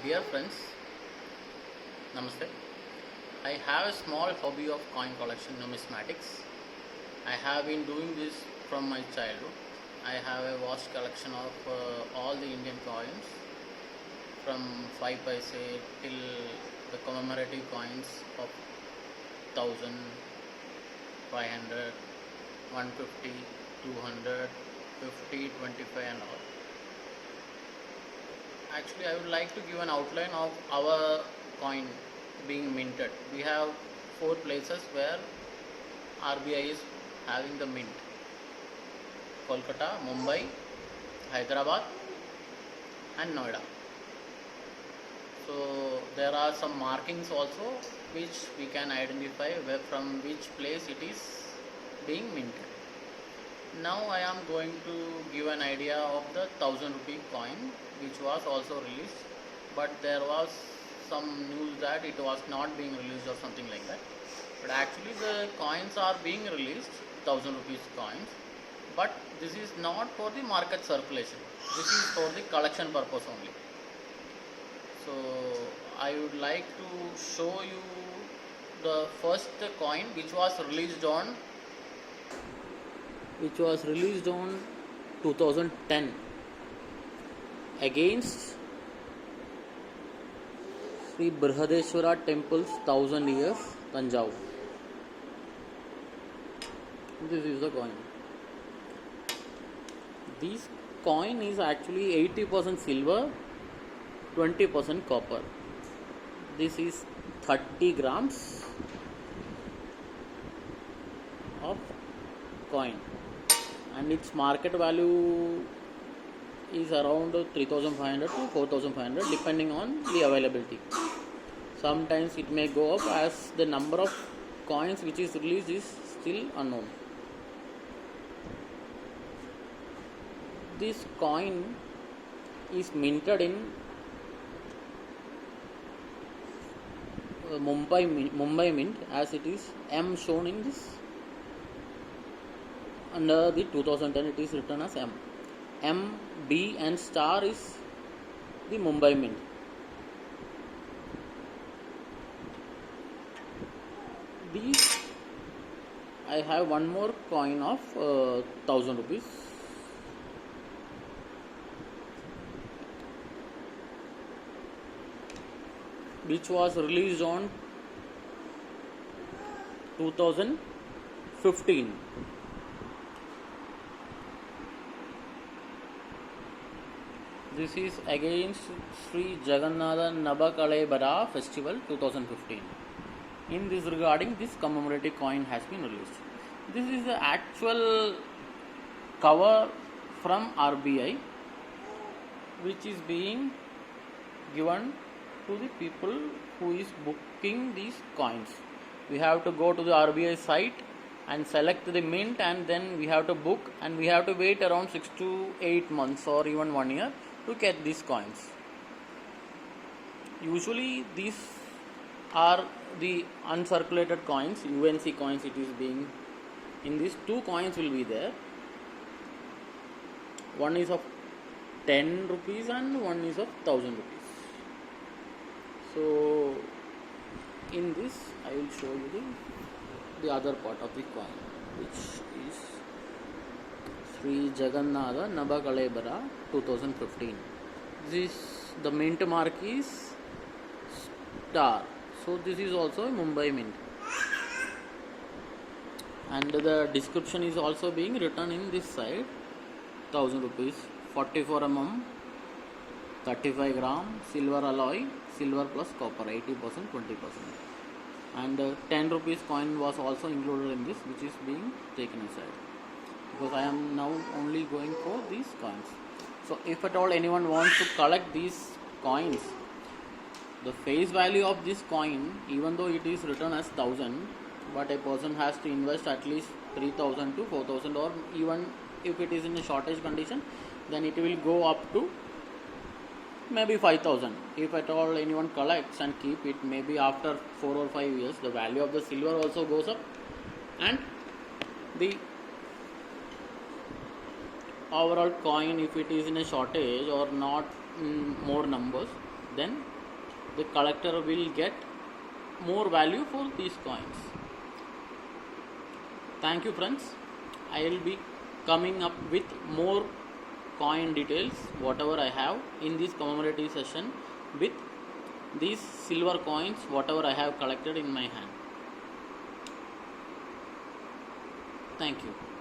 Dear friends, Namaste. I have a small hobby of coin collection, numismatics. I have been doing this from my childhood. I have a vast collection of all the Indian coins from 5 paise till the commemorative coins of 1000, 500, 150, 200, 50, 25 and all. Actually, I would like to give an outline of our coin being minted. We have 4 places where RBI is having the mint: Kolkata, Mumbai, Hyderabad and Noida. So there are some markings also which we can identify from which place it is being minted. Now I am going to give an idea of the 1000 rupee coin which was also released, but there was some news that it was not being released or something like that. But actually the coins are being released, 1000 rupees coins, but this is not for the market circulation. This is for the collection purpose only. So I would like to show you the first coin which was released on 2010 against Sri Brihadeshwara Temple's 1000 years, Tanjavur. This is the coin. This coin is actually 80% silver, 20% copper. This is 30 grams of coin, and its market value is around 3500 to 4500 depending on the availability. Sometimes it may go up as the number of coins which is released is still unknown. This coin is minted in Mumbai Mint, as it is M shown in this. Under the 2010 it is written as M. M, B and star is the Mumbai Mint. These, I have one more coin of 1000 rupees. Which was released on 2015. This is against Sri Jagannatha Navakalebara Festival 2015. In this regarding, this commemorative coin has been released. This is the actual cover from RBI, which is being given to the people who is booking these coins. We have to go to the RBI site and select the mint, and then we have to book, and we have to wait around 6 to 8 months or even 1 year to get these coins. Usually these are the uncirculated coins, UNC coins. It is being in these 2 coins will be there. One is of 10 rupees and one is of 1000 rupees. So in this I will show you the other part of the coin, which is Sri Jagannatha Navakalebara 2015. The mint mark is star. So this is also a Mumbai Mint. And the description is also being written in this side. 1000 rupees, 44 mm, 35 gram, silver alloy, silver plus copper, 80%, 20%. And 10 rupees coin was also included in this, which is being taken aside, because I am now only going for these coins. So if at all anyone wants to collect these coins, the face value of this coin, even though it is written as 1000, but a person has to invest at least 3000 to 4000, or even if it is in a shortage condition, then it will go up to maybe 5000. If at all anyone collects and keep it, maybe after 4 or 5 years the value of the silver also goes up, and the overall coin, if it is in a shortage or not in more numbers, then the collector will get more value for these coins. Thank you friends. I will be coming up with more coin details whatever I have in this commemorative session with these silver coins whatever I have collected in my hand. Thank you.